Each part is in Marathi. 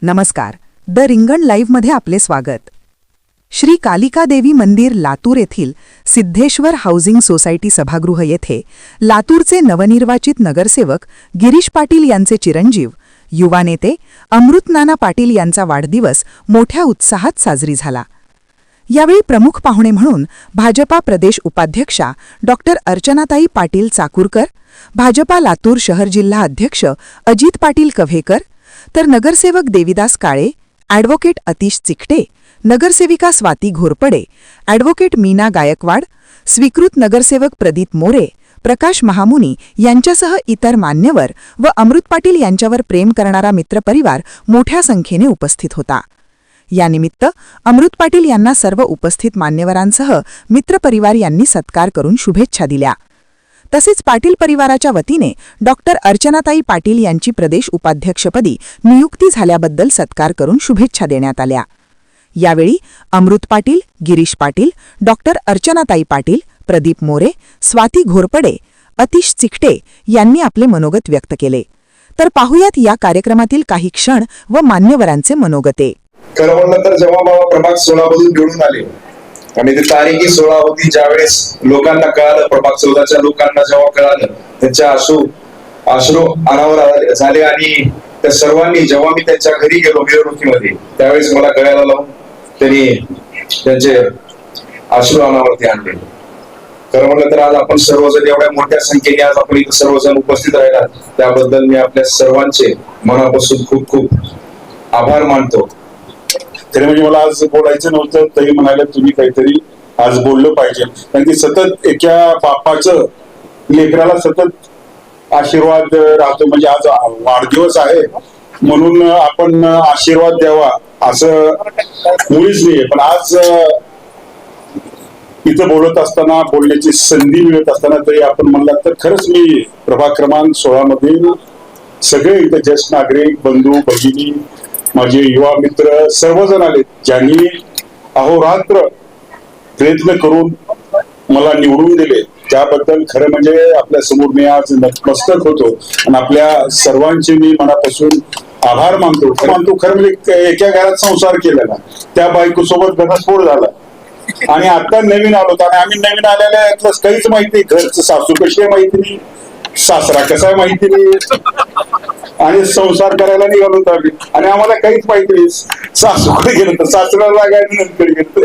नमस्कार. द रिंगण लाईव्हमध्ये आपले स्वागत. श्री कालिका देवी मंदिर लातूर येथील सिद्धेश्वर हाऊसिंग सोसायटी सभागृह येथे लातूरचे नवनिर्वाचित नगरसेवक गिरीश पाटील यांचे चिरंजीव युवा नेते अमृतनाना पाटील यांचा वाढदिवस मोठ्या उत्साहात साजरी झाला. यावेळी प्रमुख पाहुणे म्हणून भाजपा प्रदेश उपाध्यक्षा डॉक्टर अर्चनाताई पाटील चाकूरकर, भाजपा लातूर शहर जिल्हा अध्यक्ष अजित पाटील कव्हेकर, तर नगरसेवक देविदास काळे, ॲडव्होकेट अतिश चिकटे, नगरसेविका स्वाती घोरपडे, ॲडव्होकेट मीना गायकवाड, स्वीकृत नगरसेवक प्रदीप मोरे, प्रकाश महामुनी यांच्यासह इतर मान्यवर व अमृत पाटील यांच्यावर प्रेम करणारा मित्रपरिवार मोठ्या संख्येने उपस्थित होता. यानिमित्त अमृत पाटील यांना सर्व उपस्थित मान्यवरांसह मित्रपरिवार यांनी सत्कार करून शुभेच्छा दिल्या. तसेच पाटील परिवाराच्या वतीने डॉक्टर अर्चनाताई पाटील यांची प्रदेश उपाध्यक्षपदी नियुक्ती झाल्याबद्दल सत्कार करून शुभेच्छा देण्यात आल्या. यावेळी अमृत पाटील, गिरीश पाटील, डॉक्टर अर्चनाताई पाटील, प्रदीप मोरे, स्वाती घोरपडे, अतिश चिकटे यांनी आपले मनोगत व्यक्त केले. तर पाहुयात या कार्यक्रमातील काही क्षण व मान्यवरांचे मनोगते. खरं म्हणलं तर जेव्हा बाबा प्रभाग 16 मधून निवडून आले आणि ती तारीखी 16 होती, ज्यावेळेस लोकांना कळालं, प्रभाग 14च्या लोकांना जेव्हा कळालं, त्यांच्या अश्रू अनावर झाले आणि त्या सर्वांनी जेव्हा मी त्यांच्या घरी गेलो मिरवणुकीमध्ये, त्यावेळेस मला कळायला लावून त्यांनी त्यांचे अश्रू अनावरती आणले. खरं म्हणलं तर आज आपण सर्वजण एवढ्या मोठ्या संख्येने आज आपण इथे सर्वजण उपस्थित राहिलात, त्याबद्दल मी आपल्या सर्वांचे मनापासून खूप खूप आभार मानतो. खरं म्हणजे मला आज बोलायचं नव्हतं, तरी म्हणाले तुम्ही काहीतरी आज बोललं पाहिजे. कारण की सतत एका बापाचं लेकराला सतत आशीर्वाद राहतो. म्हणजे आज वाढदिवस आहे म्हणून आपण आशीर्वाद द्यावा असं मुळीच नाहीये. पण आज इथं बोलत असताना, बोलण्याची संधी मिळत असताना तरी आपण म्हणलात तर खरंच मी प्रभाग क्रमांक 16 मधील सगळे इथं ज्येष्ठ नागरिक, बंधू भगिनी, माझे युवा मित्र सर्वजण आले, ज्यांनी अहोरात्र प्रयत्न करून मला निवडून दिले. त्याबद्दल खरं म्हणजे आपल्या समोर मी आज नतमस्तक होतो आणि आपल्या सर्वांचे मी मनापासून आभार मानतो. खरं म्हणजे एका घरात संसार केलेला, त्या बायकोसोबत घटस्फोट झाला आणि आता नवीन आलो आणि आम्ही नवीन आलेल्या यातलं काहीच माहिती, घरचं सासू कशी आहे माहिती नाही, सासरा कसा आहे माहिती नाही आणि संसार करायला निघालो होतो आम्ही आणि आम्हाला काहीच माहिती नाही. सासूकडे गेलो तर सासूला लागायचं, नंतर गेलो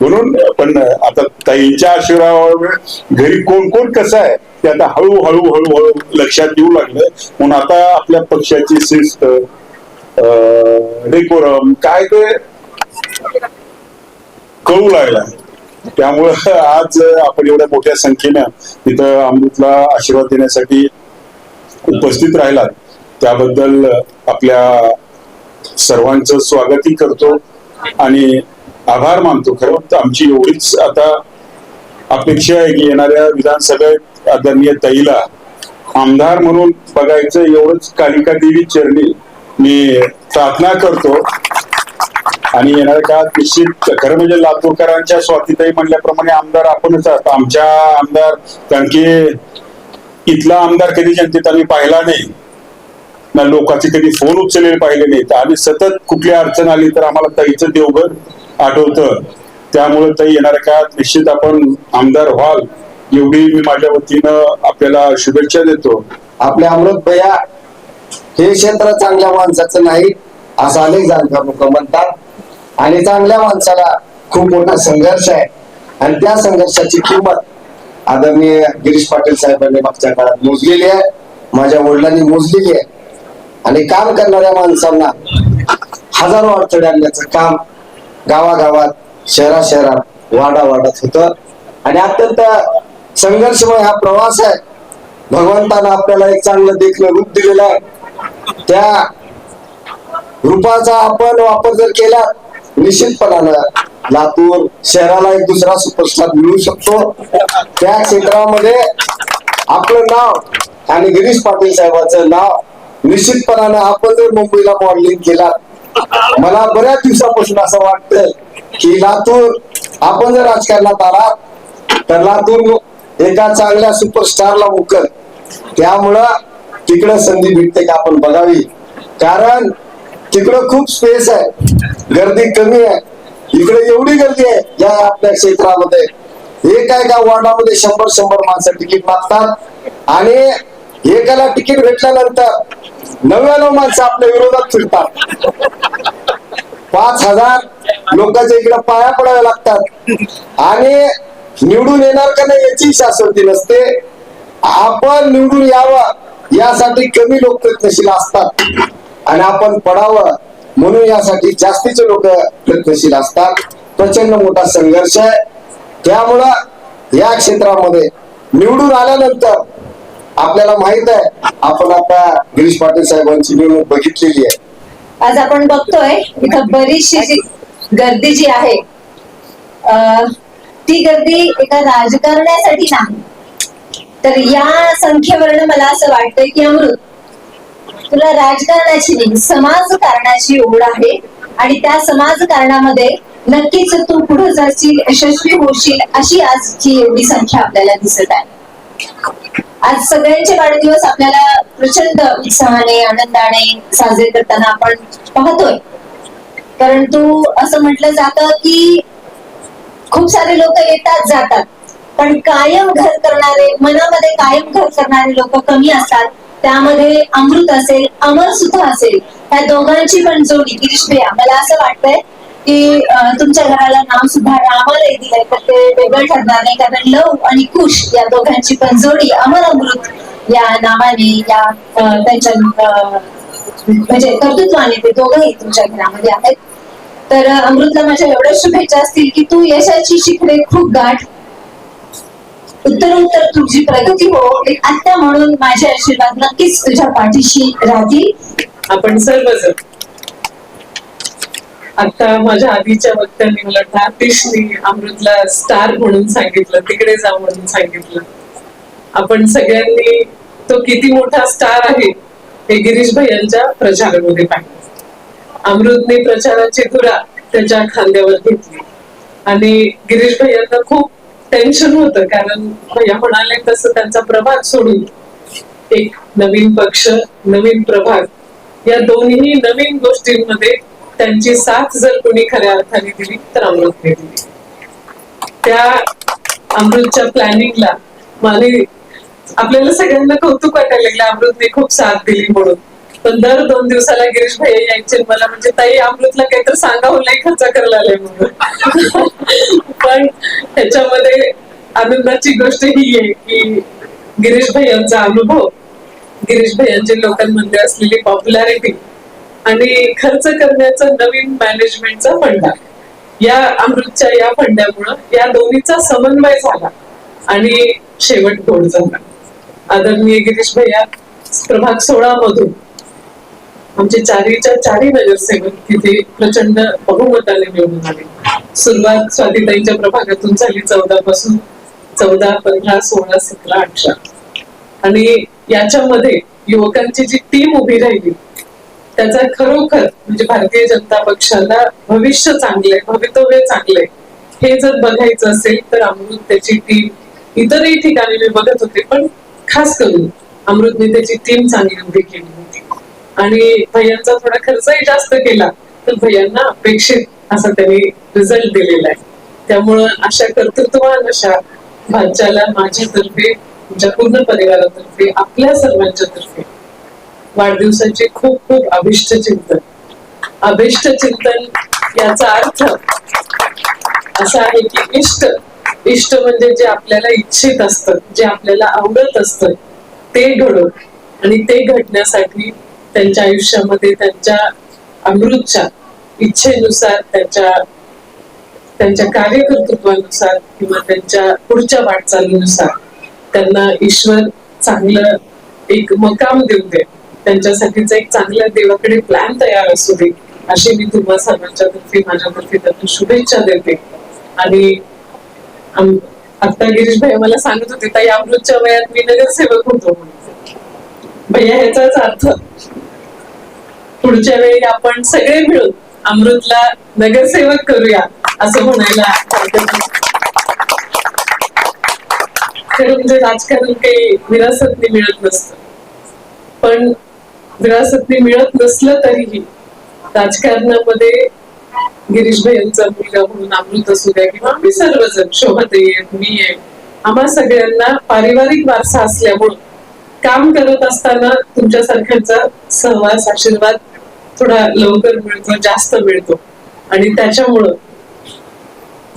म्हणून. पण आता ताईंच्या आशीर्वादावर घरी कोण कोण कसं आहे ते आता हळूहळू हळूहळू लक्षात येऊ लागलं. म्हणून आता आपल्या पक्षाची शिस्त, डेकोरम काय ते कळू लागला. त्यामुळं आज आपण एवढ्या मोठ्या संख्येनं तिथं अमृतला आशीर्वाद देण्यासाठी उपस्थित राहिलात, त्याबद्दल आपल्या सर्वांचं स्वागतही करतो आणि आभार मानतो. खरं आमची एवढीच आता अपेक्षा आहे की येणाऱ्या विधानसभेत आदरणीय ताईला आमदार म्हणून बघायचं, एवढंच कालिका देवी चरणी मी प्रार्थना करतो. आणि येणाऱ्या काळात निश्चित खरं म्हणजे लातूरकरांच्या स्वातीताई म्हणल्याप्रमाणे आमदार आपणच आहात. आमच्या आमदार, कारण की इथला आमदार कधी जनतेत आम्ही पाहिला नाही ना, लोकांचे कधी फोन उचललेले पाहिले नाहीत आणि सतत कुठली अडचण आली तर आम्हाला ताईचं देवघर आठवतं. त्यामुळे ताई येणाऱ्या काळात निश्चित आपण आमदार व्हाल एवढी मी माझ्या वतीनं आपल्याला शुभेच्छा देतो. आपल्या अमृत भैया हे क्षेत्र चांगल्या माणसाचं नाही असं अनेक जाणकार लोक म्हणतात आणि चांगल्या माणसाला खूप मोठा संघर्ष आहे आणि त्या संघर्षाची किंमत आदरणीय गिरीश पाटील साहेबांनी मागच्या काळात मोजलेली आहे, माझ्या वडिलांनी मोजलेली आहे. आणि काम करणाऱ्या माणसांना हजारो अडथळे आणण्याचं काम गावागावात, शहरात, वाडावाडात होतं आणि अत्यंत संघर्षमय हा प्रवास आहे. भगवंतानं आपल्याला एक चांगलं देखणं रूप दिलेलं आहे. त्या रूपाचा आपण वापर जर केला, निश्चितपणानं लातूर शहराला एक दुसरा सुपरस्टार मिळू शकतो. त्या क्षेत्रामध्ये आपलं नाव आणि गिरीश पाटील साहेबांचं नाव निश्चितपणानं आपण जर मुंबईला मॉडेलिंग केला, मला बऱ्याच दिवसापासून असं वाटतं की लातूर आपण जर राजकारणात आला तर लातूर एका चांगल्या सुपरस्टारला मुकल. त्यामुळं तिकडे संधी भेटते का आपण बघावी. कारण तिकडं खूप स्पेस आहे, गर्दी कमी आहे. इकडे एवढी गर्दी आहे या आपल्या क्षेत्रामध्ये. एका वॉर्डामध्ये 100 माणसं तिकीट मागतात आणि एकाला तिकीट भेटल्यानंतर 99 माणसं आपल्या विरोधात फिरतात. 5,000 लोकांच्या इकडे पाया पडाव्या लागतात आणि निवडून येणार का नाही याची शाश्वती नसते. आपण निवडून यावं यासाठी कमी लोक प्रयत्नशील असतात आणि आपण पडावं म्हणून यासाठी जास्तीचे लोक प्रयत्नशील असतात. प्रचंड मोठा संघर्ष आहे. त्यामुळं या क्षेत्रामध्ये निवडून आल्यानंतर आपल्याला माहित आहे, आपण आता गिरीश पाटील साहेबांची निवडणूक बघितलेली आहे. आज आपण बघतोय इथं बरीचशी जी गर्दी जी आहे ती गर्दी एका राजकारण्यासाठी नाही, तर या संख्येवरनं मला असं वाटतंय की अमृत, तुला राजकारणाची नाही समाजकारणाची ओढ आहे आणि त्या समाजकारणामध्ये नक्कीच तू पुढे जाशील, यशस्वी होशील, अशी आजची एवढी संख्या आपल्याला दिसत आहे. आज सगळ्यांचे वाढदिवस आपल्याला प्रचंड उत्साहाने आनंदाने साजरे करताना आपण पाहतोय. परंतु असं म्हटलं जातं की खूप सारे लोक येतात जातात, पण कायम घर करणारे, मनामध्ये कायम घर करणारे लोक कमी असतात. त्यामध्ये अमृत असेल, अमर सुद्धा असेल, त्या दोघांची पण जोडी गिरीश भैया, मला असं वाटतंय की तुमच्या घराला नाव सुद्धा रामाला दिलंय, तर ते वेगळं ठरणार नाही. कारण लव आणि कुश या दोघांची पण जोडी अमर अमृत या नावाने, या त्यांच्या म्हणजे कर्तृत्वाने ते दोघंही तुमच्या घरामध्ये आहेत. तर अमृतला माझ्या एवढ्या शुभेच्छा असतील की तू यशाची शिखरे खूप गाठ, उत्तरोत्तर तुझी प्रगती हो. एक आत्या म्हणून माझे आशीर्वाद नक्कीच तुझ्या पाठीशी राहतील. आपण सर्वजण आता माझ्या आधीच्या वक्त्यांनी मला वाटतं आतिशनी अमृतला स्टार म्हणून सांगितलं, तिकडे जा म्हणून सांगितलं. आपण सगळ्यांनी तो किती मोठा स्टार आहे हे गिरीश भैयांच्या प्रचारामध्ये पाहिलं. अमृतने प्रचाराची धुरा त्याच्या खांद्यावर घेतली आणि गिरीश भैयांना खूप टेन्शन होतं, कारण भैया म्हणाले तसं त्यांचा प्रभाग सोडून एक नवीन पक्ष, नवीन प्रभाग या दोन्ही नवीन गोष्टींमध्ये त्यांची साथ जर कोणी खऱ्या अर्थाने दिली तर अमृतने दिली. त्या अमृतच्या प्लॅनिंगला मला आपल्याला सगळ्यांना कौतुक वाटायला लागलं, अमृतने खूप साथ दिली म्हणून. पण दर 2 दिवसाला गिरीश भैया यायचे मला, म्हणजे ताई अमृतला काहीतरी सांगावं नाही खर्च करायला आलाय म्हणून. पण त्याच्यामध्ये आनंदाची गोष्ट ही आहे की गिरीश भैयांचा अनुभव, गिरीश भैयांचे लोकांमध्ये असलेली पॉप्युलॅरिटी आणि खर्च करण्याचा नवीन मॅनेजमेंटचा फंडा, या अमृतच्या या फंड्यामुळं या दोन्हीचा समन्वय झाला आणि शेवट गोड झाला. आदरणीय गिरीश भैया प्रभाग 16 मधून आमचे चारही नगरसेवक तिथे प्रचंड बहुमताने निवडून आले. सुरुवात स्वातीताईंच्या प्रभागातून झाली 14 पासून 14, 15, 16, 17, 18 आणि याच्यामध्ये युवकांची जी टीम उभी राहिली त्याचा खरोखर म्हणजे भारतीय जनता पक्षाला भविष्य चांगलंय, भवितव्य चांगलंय हे जर बघायचं असेल तर अमृत, त्याची टीम, इतरही ठिकाणी मी बघत होते, पण खास करून अमृतने त्याची टीम चांगली उभी केली होती आणि भैयांचा थोडा खर्चही जास्त केला तर भैयांना अपेक्षित असा त्यांनी रिझल्ट दिलेला आहे. त्यामुळं अशा कर्तृत्ववान अशा भाच्याला माझ्यातर्फे, तुमच्या पूर्ण परिवारातर्फे, आपल्या सर्वांच्या तर्फे वाढदिवसाचे खूप खूप अभिष्ट चिंतन. अभिष्ट चिंतन याचा अर्थ असा आहे की इष्ट म्हणजे जे आपल्याला इच्छित असतं, जे आपल्याला आवडत असतं ते घडो आणि ते घडण्यासाठी त्यांच्या आयुष्यामध्ये त्यांच्या अमृतच्या इच्छेनुसार, त्यांच्या कार्यकर्तृत्वानुसार किंवा त्यांच्या पुढच्या वाटचालीनुसार त्यांना ईश्वर चांगलं एक मकाम देऊ दे, त्यांच्यासाठीचा एक चांगल्या देवाकडे प्लॅन तयार असू दे, अशी मी तुम्हा सर्वांच्या तर्फे, माझ्यातर्फे त्यांना शुभेच्छा देते. आणि आता गिरीश भैया मला सांगत होते ताई अमृतच्या वयात मी नगरसेवक होतो म्हणून. भैया ह्याचाच अर्थ पुढच्या वेळी आपण सगळे मिळून अमृतला नगरसेवक करूया असं म्हणायला हरकत नाही. खरं म्हणजे राजकारण काही विरासतने मिळत नसतं, पण विरासतने मिळत नसलं तरीही राजकारणामध्ये गिरीश भाईंचा मुलगा म्हणून अमृत असू द्या किंवा आम्ही सर्वजण, शोभाताई आहेत, मी आहे, आम्हा सगळ्यांना पारिवारिक वारसा असल्यामुळं काम करत असताना तुमच्यासारख्यांचा सहवास, आशीर्वाद थोडा लवकर मिळतो, जास्त मिळतो. आणि त्याच्यामुळं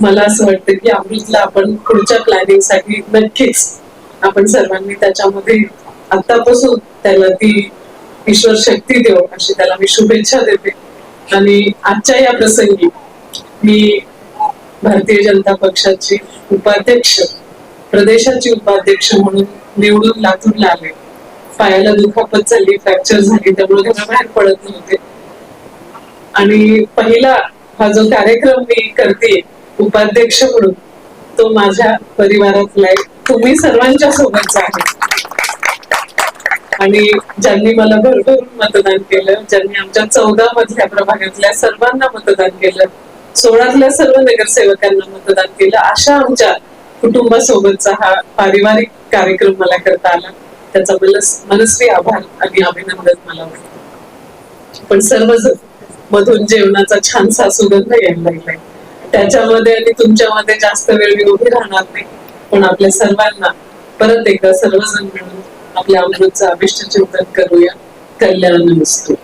मला असं वाटतं की अमृतला आपण पुढच्या प्लॅनिंग साठी नक्कीच आपण सर्वांनी त्याच्यामध्ये आतापासून त्याला ती ईश्वर शक्ती देव अशी त्याला मी शुभेच्छा देते. आणि आजच्या या प्रसंगी मी भारतीय जनता पक्षाची उपाध्यक्ष, प्रदेशाची उपाध्यक्ष म्हणून निवडून लातूरला आले. पायाला दुखापत झाली, फ्रॅक्चर झाली, त्यामुळे घराबाहेर पडत नव्हते. आणि पहिला हा जो कार्यक्रम मी करते उपाध्यक्ष म्हणून, तो माझ्या परिवारातला आहे, तुम्ही सर्वांच्या सोबतचा आहे. आणि ज्यांनी मला भरभरून मतदान केलं, ज्यांनी आमच्या 14 मधल्या प्रभागातल्या सर्वांना मतदान केलं, 16तल्या सर्व नगरसेवकांना मतदान केलं, अशा आमच्या कुटुंबासोबतचा हा पारिवारिक कार्यक्रम मला करता आला. त्याचा मनस्वी आभार आणि अभिनंदन मला वाटतं. पण सर्वजण मधून जेवणाचा छानसा सुगंध यायला लागलाय, त्याच्यामध्ये आणि तुमच्यामध्ये जास्त वेळ मी उभी राहणार नाही. पण आपल्या सर्वांना परत एकदा सर्वजण मिळून आपल्या अमृतचं अभिष्ट चिंतन करूया. कल्याण नमस्ते.